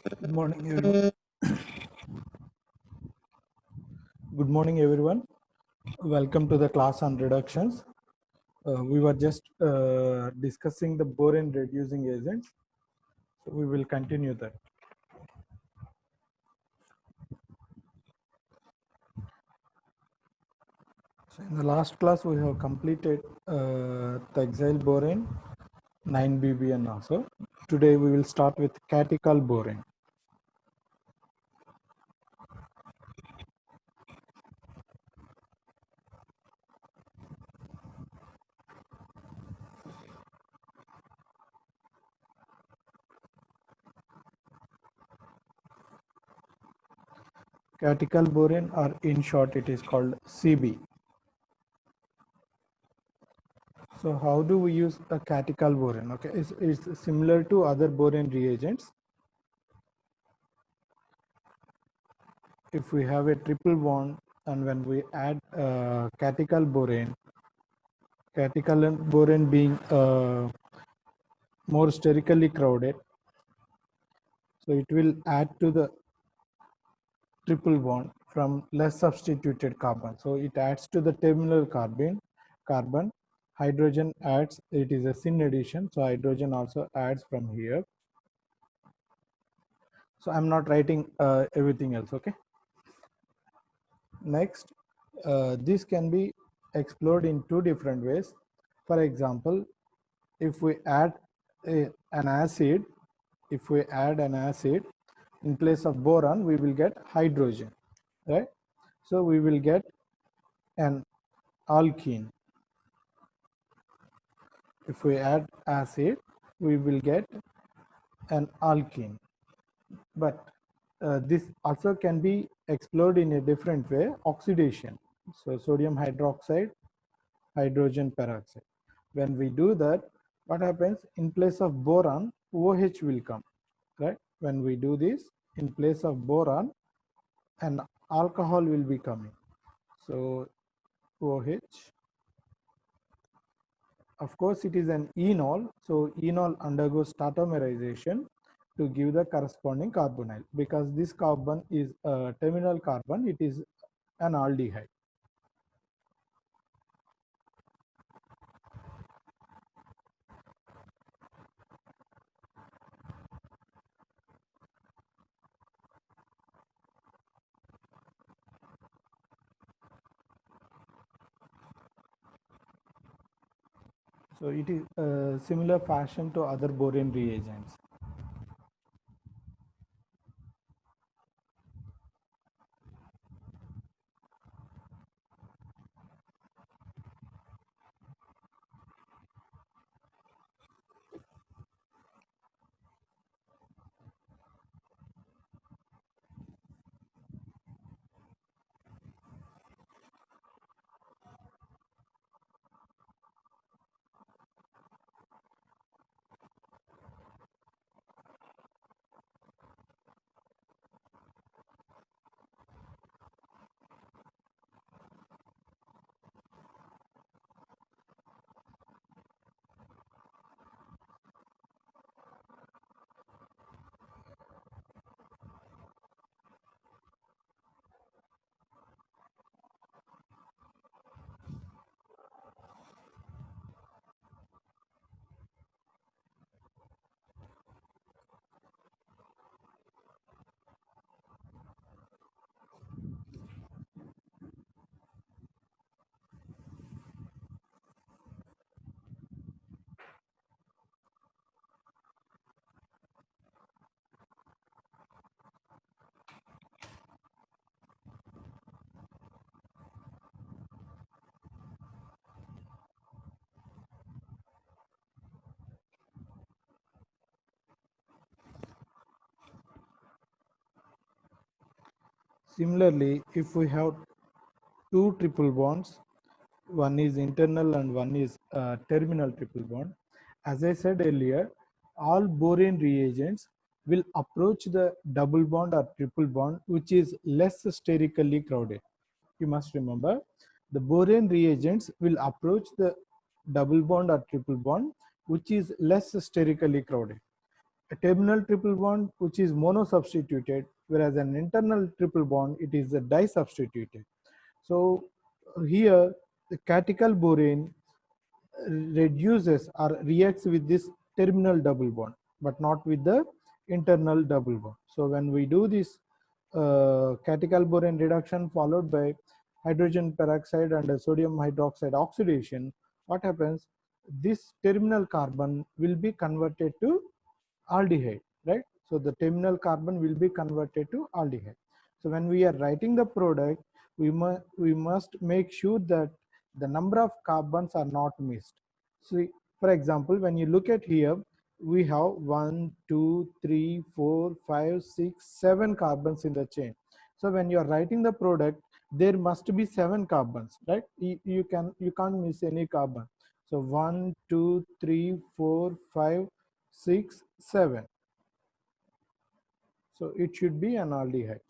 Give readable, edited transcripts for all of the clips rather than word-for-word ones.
Good morning, everyone. Good morning, everyone. Welcome to the class on reductions. We were just discussing the boron reducing agents. So we will continue that. So in the last class, we have completed the exile boron 9BBN also. Today we will start with catechol boron. Catechol boron, or in short, it is called CB. So how do we use a catechol boron? Okay, it's similar to other boron reagents. If we have a triple bond and when we add catechol boron being more sterically crowded, so it will add to the triple bond from less substituted carbon. So it adds to the terminal carbon. Hydrogen adds, it is a syn addition, so hydrogen also adds from here. So I'm not writing everything else, okay? Next, this can be explored in two different ways. For example, if we add an acid, in place of boron, we will get hydrogen, right? So we will get an alkene. If we add acid, we will get an alkene. But this also can be explored in a different way, oxidation. So sodium hydroxide, hydrogen peroxide. When we do that, what happens? In place of boron, OH will come, right? When we do this, in place of boron, an alcohol will be coming. So OH, of course, it is an enol. So enol undergoes tautomerization to give the corresponding carbonyl. Because this carbon is a terminal carbon, it is an aldehyde. So it is a similar fashion to other boron reagents. Similarly, if we have two triple bonds, one is internal and one is terminal triple bond. As I said earlier, all boron reagents will approach the double bond or triple bond which is less sterically crowded. You must remember, the boron reagents will approach the double bond or triple bond which is less sterically crowded. a terminal triple bond which is mono-substituted, whereas an internal triple bond, it is a di-substituted. So here the catechol borane reduces or reacts with this terminal double bond, but not with the internal double bond. So when we do this catechol borane reduction followed by hydrogen peroxide and sodium hydroxide oxidation, what happens? This terminal carbon will be converted to aldehyde, right? So the terminal carbon will be converted to aldehyde. So when we are writing the product, we must make sure that the number of carbons are not missed. So for example, when you look at here, we have 1, 2, 3, 4, 5, 6, 7 carbons in the chain. So when you are writing the product, there must be 7 carbons, right? You can't miss any carbon. So 1, 2, 3, 4, 5, 6, 7. So it should be an aldehyde.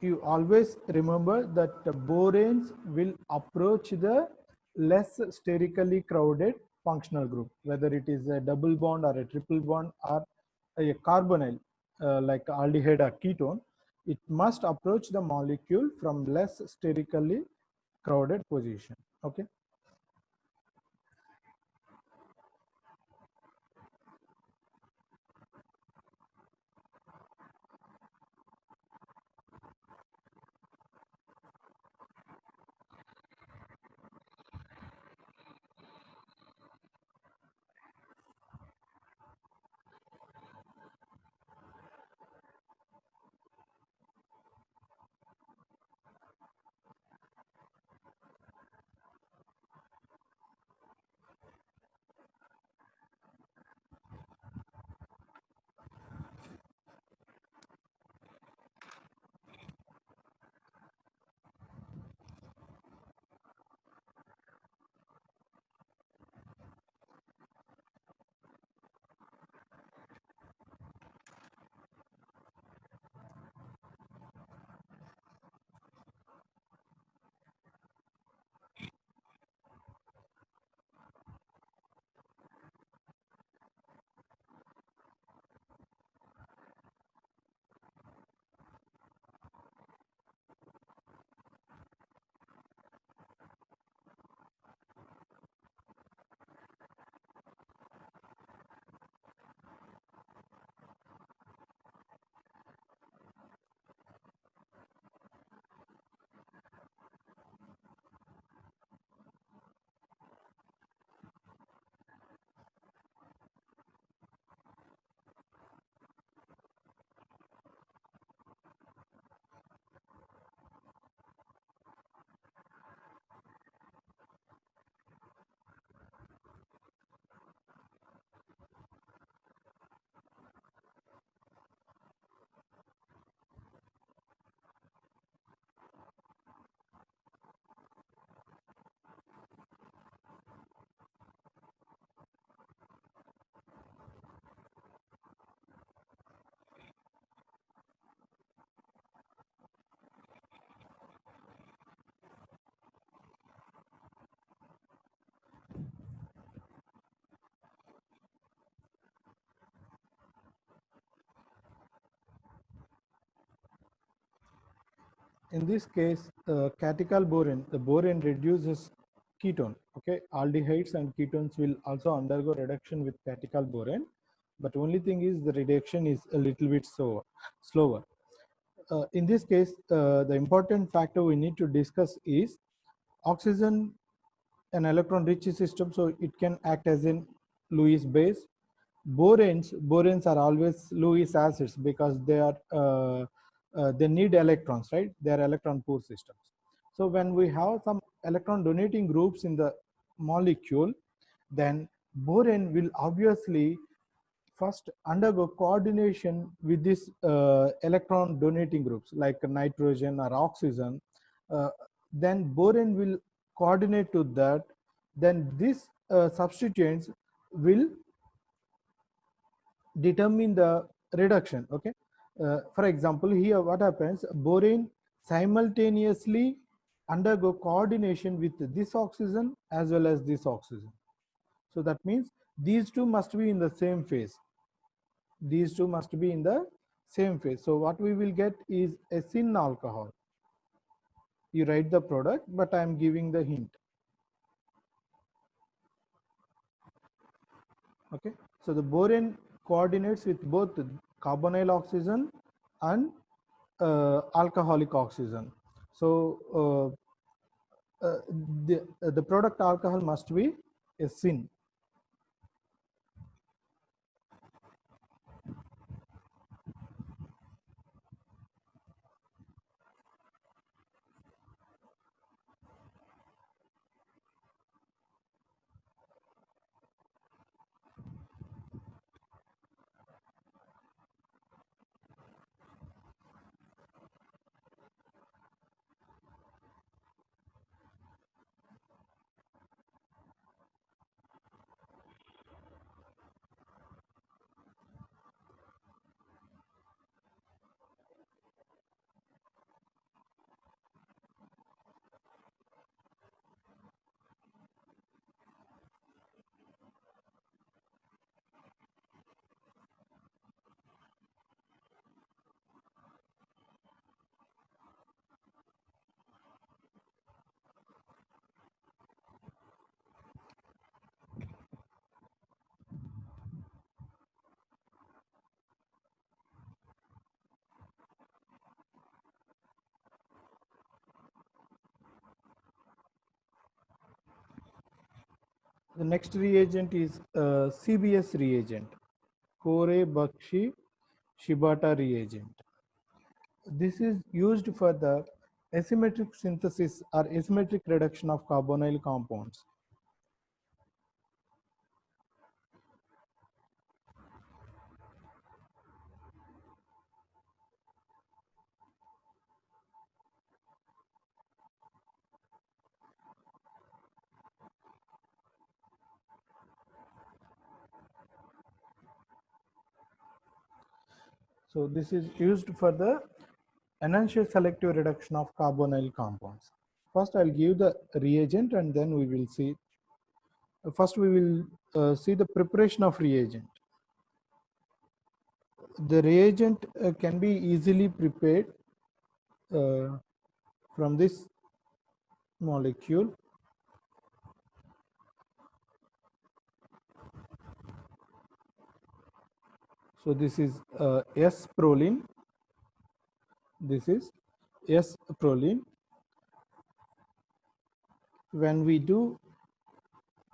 You always remember that the boranes will approach the less sterically crowded functional group, whether it is a double bond or a triple bond or a carbonyl like aldehyde or ketone. It must approach the molecule from less sterically crowded position. Okay. In this case, catechol borane, the borane reduces ketone. Okay, aldehydes and ketones will also undergo reduction with catechol borane, but only thing is the reduction is a little bit slower. In this case, the important factor we need to discuss is oxygen, an electron rich system, so it can act as in Lewis base. Boranes are always Lewis acids because they need electrons, right? They are electron poor systems. So when we have some electron donating groups in the molecule, then borane will obviously first undergo coordination with these electron donating groups like nitrogen or oxygen. Then borane will coordinate to that. Then these substituents will determine the reduction. Okay. For example, here what happens, borane simultaneously undergo coordination with this oxygen as well as this oxygen. So that means these two must be in the same phase. These two must be in the same phase. So what we will get is a syn alcohol. You write the product, but I am giving the hint. Okay, so the boron coordinates with both carbonyl oxygen and alcoholic oxygen. So the product alcohol must be a syn. The next reagent is CBS reagent, Kore-Bakshi Shibata reagent. This is used for the asymmetric synthesis or asymmetric reduction of carbonyl compounds. So this is used for the enantiomer selective reduction of carbonyl compounds. First, I'll give the reagent and then we will see. First, we will see the preparation of reagent. The reagent can be easily prepared from this molecule. So this is S-proline. This is S-proline. When we do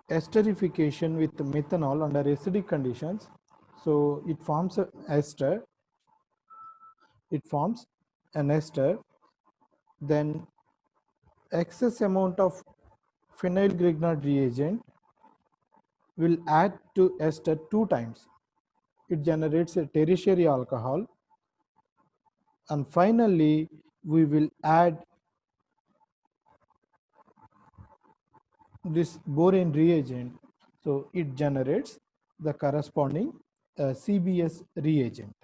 esterification with methanol under acidic conditions, so it forms an ester. It forms an ester. Then excess amount of phenyl Grignard reagent will add to ester 2 times. It generates a tertiary alcohol, and finally we will add this boron reagent, so it generates the corresponding CBS reagent.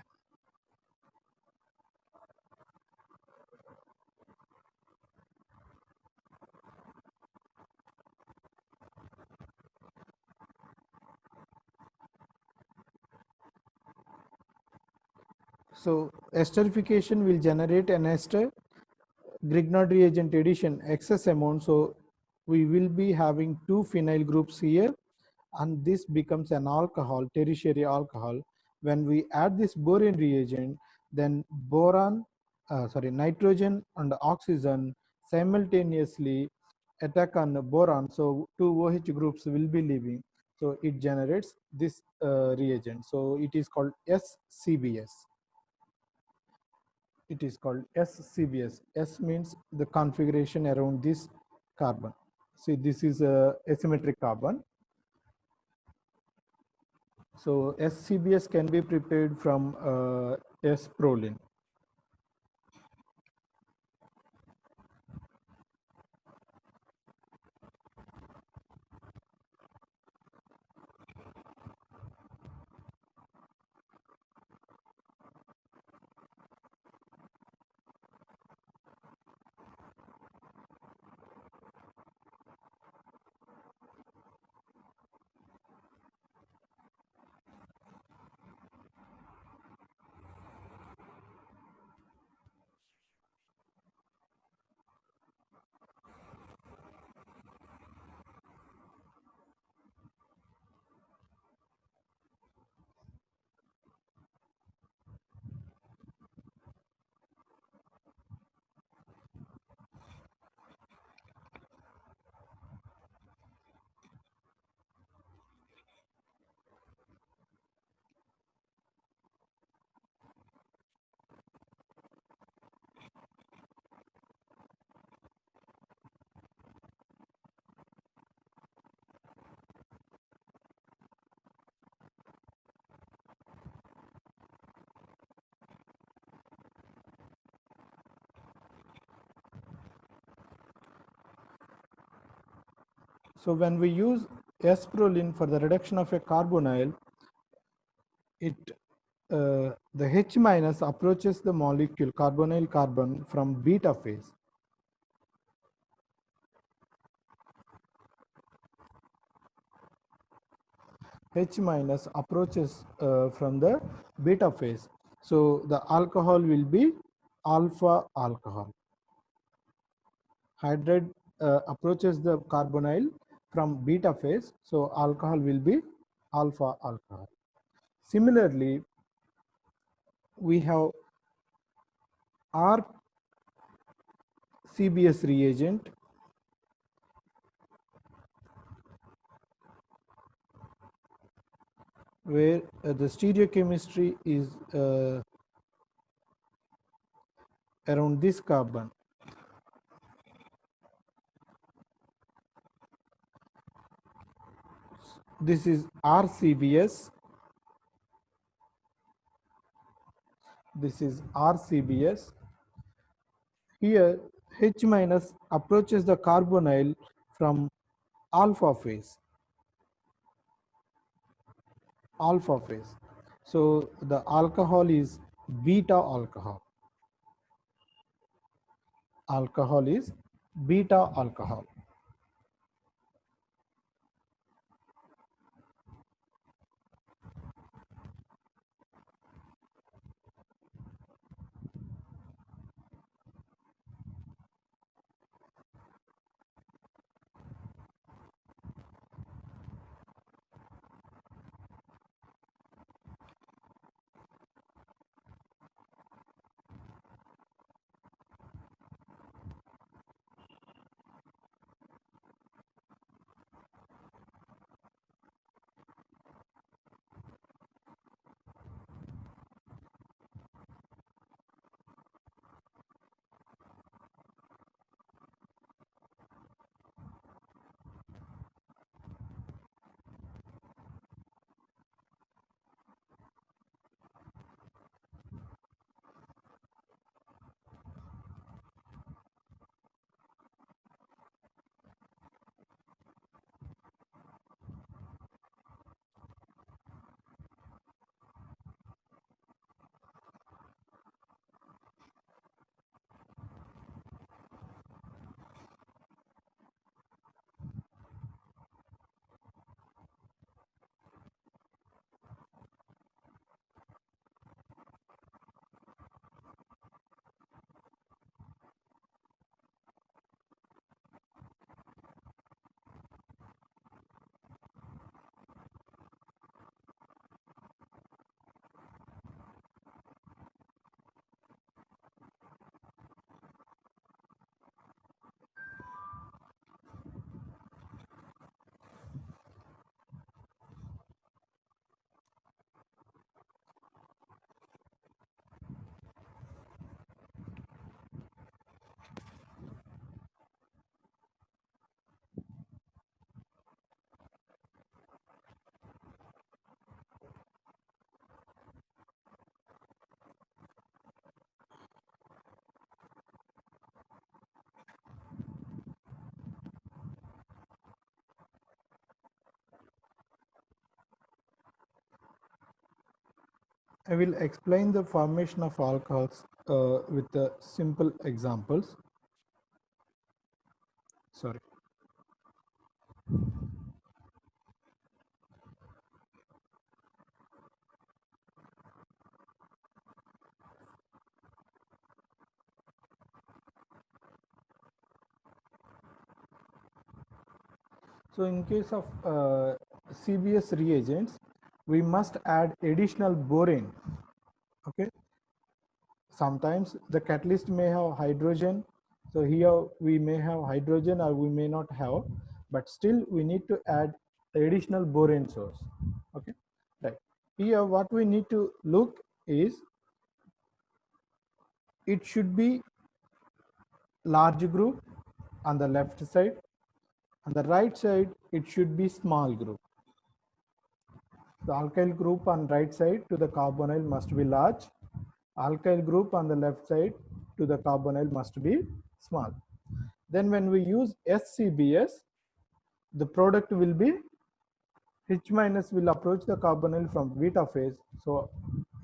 So esterification will generate an ester, Grignard reagent addition excess amount, so we will be having 2 phenyl groups here, and this becomes an alcohol, tertiary alcohol. When we add this boron reagent, then nitrogen and oxygen simultaneously attack on the boron, so 2 OH groups will be leaving. So it generates this reagent. So it is called SCBS. It is called SCBS. S means the configuration around this carbon. See, this is a asymmetric carbon. So SCBS can be prepared from S-proline. So when we use S-proline for the reduction of a carbonyl, the H minus approaches the molecule carbonyl carbon from beta phase. H minus approaches from the beta phase. So the alcohol will be alpha alcohol. Hydride approaches the carbonyl from beta phase. So alcohol will be alpha alcohol. Similarly, we have RCBS reagent where the stereochemistry is around this carbon. This is RCBS. This is RCBS. Here H minus approaches the carbonyl from alpha phase. Alpha phase. So the alcohol is beta alcohol. Alcohol is beta alcohol. I will explain the formation of alcohols with the simple examples. Sorry. So in case of CBS reagents, we must add additional borane. Okay. Sometimes the catalyst may have hydrogen. So here we may have hydrogen or we may not have, but still we need to add additional borane source. Okay. Right. Here what we need to look is it should be large group on the left side. On the right side, it should be small group. The alkyl group on right side to the carbonyl must be large. Alkyl group on the left side to the carbonyl must be small. Then when we use SCBS, the product will be H minus will approach the carbonyl from beta phase, so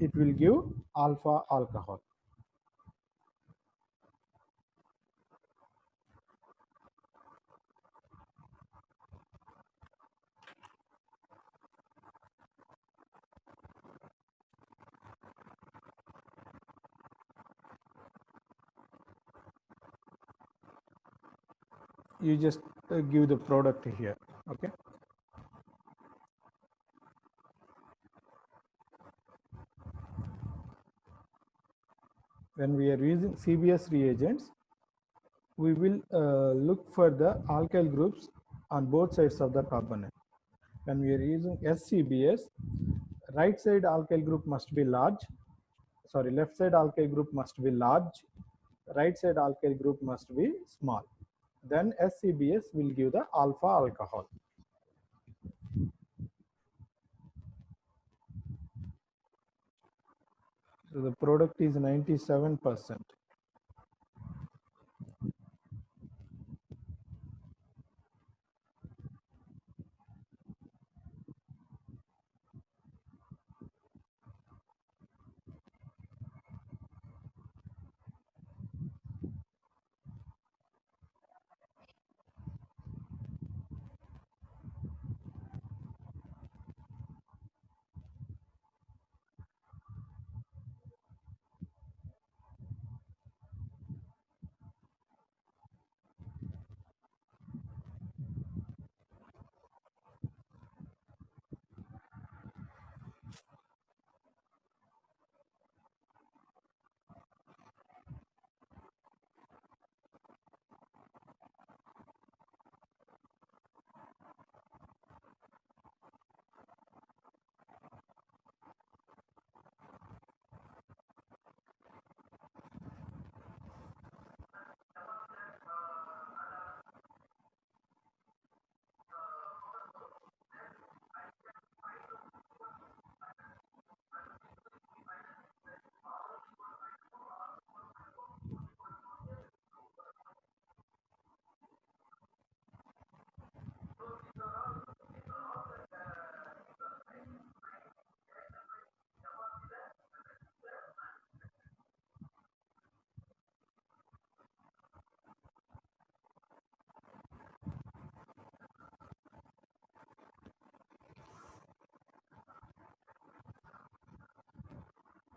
it will give alpha alcohol. You just give the product here. Okay. When we are using CBS reagents, we will look for the alkyl groups on both sides of the carbonyl. When we are using SCBS, right side alkyl group must be large. Sorry, left side alkyl group must be large. Right side alkyl group must be small. Then SCBS will give the alpha alcohol. So the product is 97%.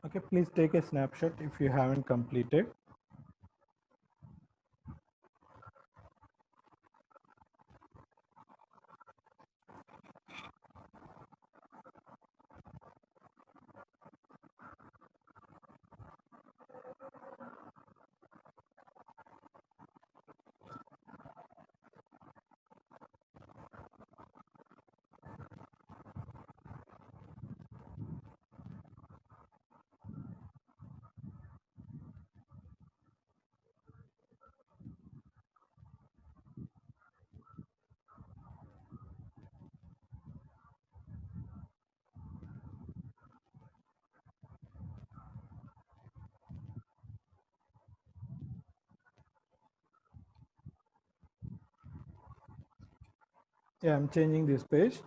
Okay, please take a snapshot if you haven't completed. Yeah, I'm changing this page.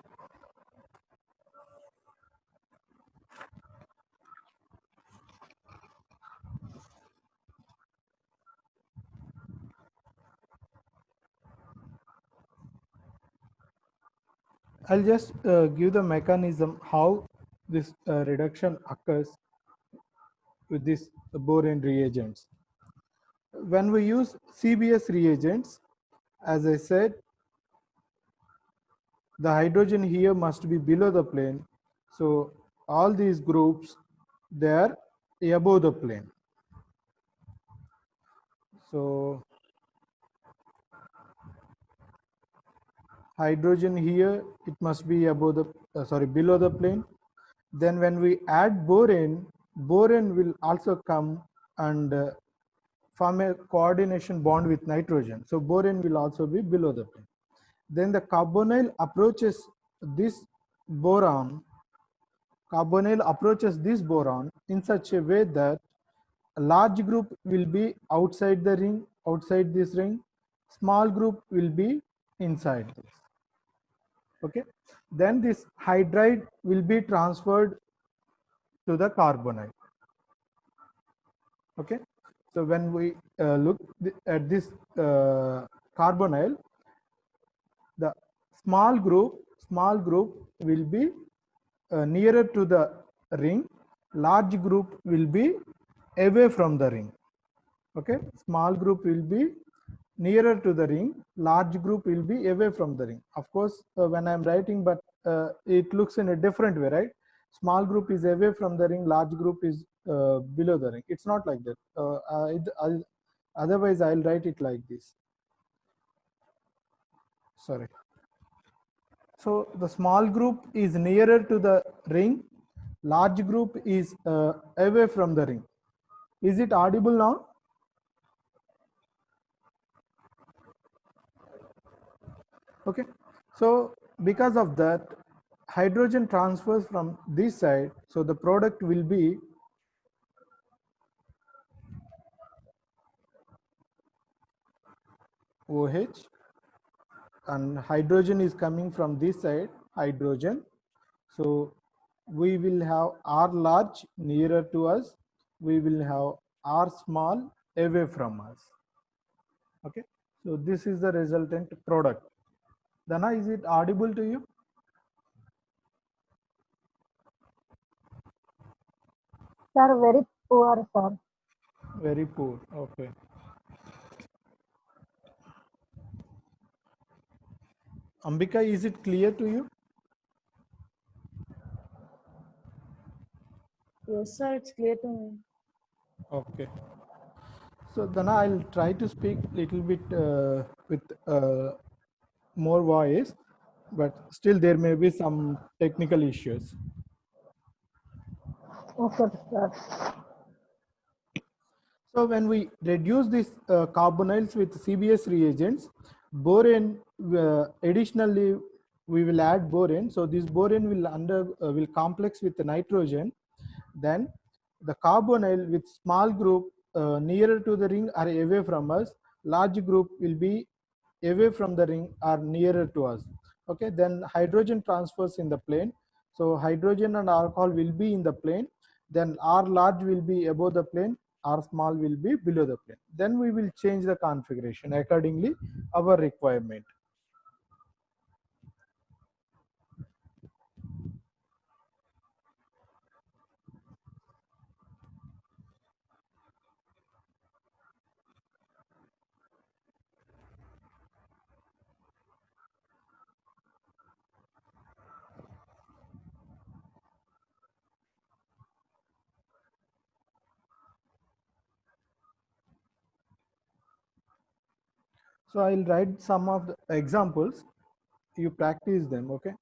I'll just give the mechanism how this reduction occurs with this boron reagents. When we use CBS reagents, as I said, the hydrogen here must be below the plane. So all these groups, they are above the plane. So hydrogen here, it must be above the below the plane. Then when we add boron, boron will also come and form a coordination bond with nitrogen. So boron will also be below the plane. Then the carbonyl approaches this boron. Carbonyl approaches this boron in such a way that a large group will be outside the ring, outside this ring. Small group will be inside this. Okay, then this hydride will be transferred to the carbonyl. Okay, so when we look at this carbonyl, the small group will be nearer to the ring, large group will be away from the ring. Okay, small group will be nearer to the ring, large group will be away from the ring. Of course, when I'm writing, but it looks in a different way, right? Small group is away from the ring, large group is below the ring. It's not like that. Otherwise I'll write it like this. Sorry. So the small group is nearer to the ring, large group is away from the ring. Is it audible now? Okay, so because of that, hydrogen transfers from this side, so the product will be OH, and hydrogen is coming from this side, hydrogen. So we will have R large nearer to us, we will have R small away from us. Okay, so this is the resultant product. Dana, is it audible to you? Sir, very poor, sir. Very poor. Okay. Ambika, is it clear to you? Yes, sir, it's clear to me. Okay. So Dana, I'll try to speak little bit with more voice, but still there may be some technical issues. Okay, sir. So when we reduce these carbonyls with CBS reagents, boron, additionally we will add boron. So this boron will complex with the nitrogen. Then the carbonyl with small group nearer to the ring are away from us. Large group will be away from the ring or nearer to us. Okay, then hydrogen transfers in the plane. So hydrogen and alcohol will be in the plane. Then R large will be above the plane, R small will be below the plane. Then we will change the configuration accordingly our requirement. So I'll write some of the examples. You practice them, okay?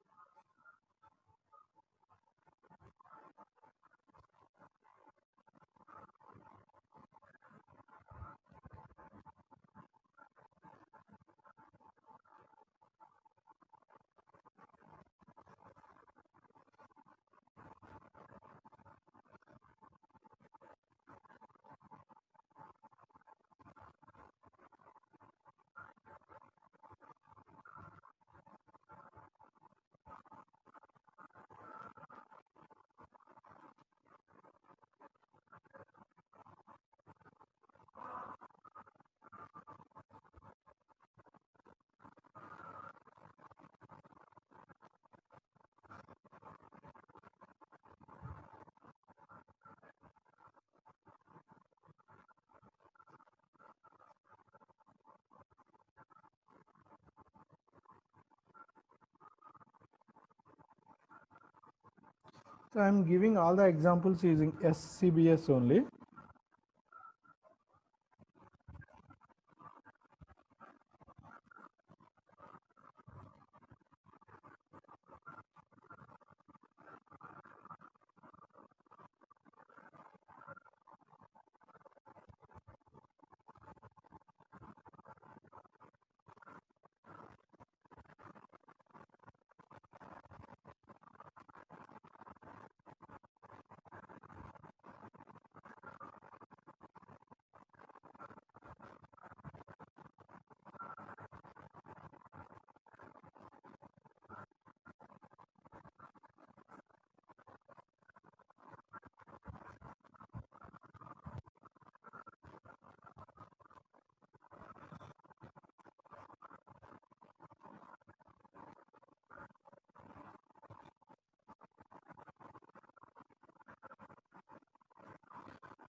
So I'm giving all the examples using SCBS only.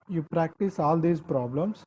you practice all these problems,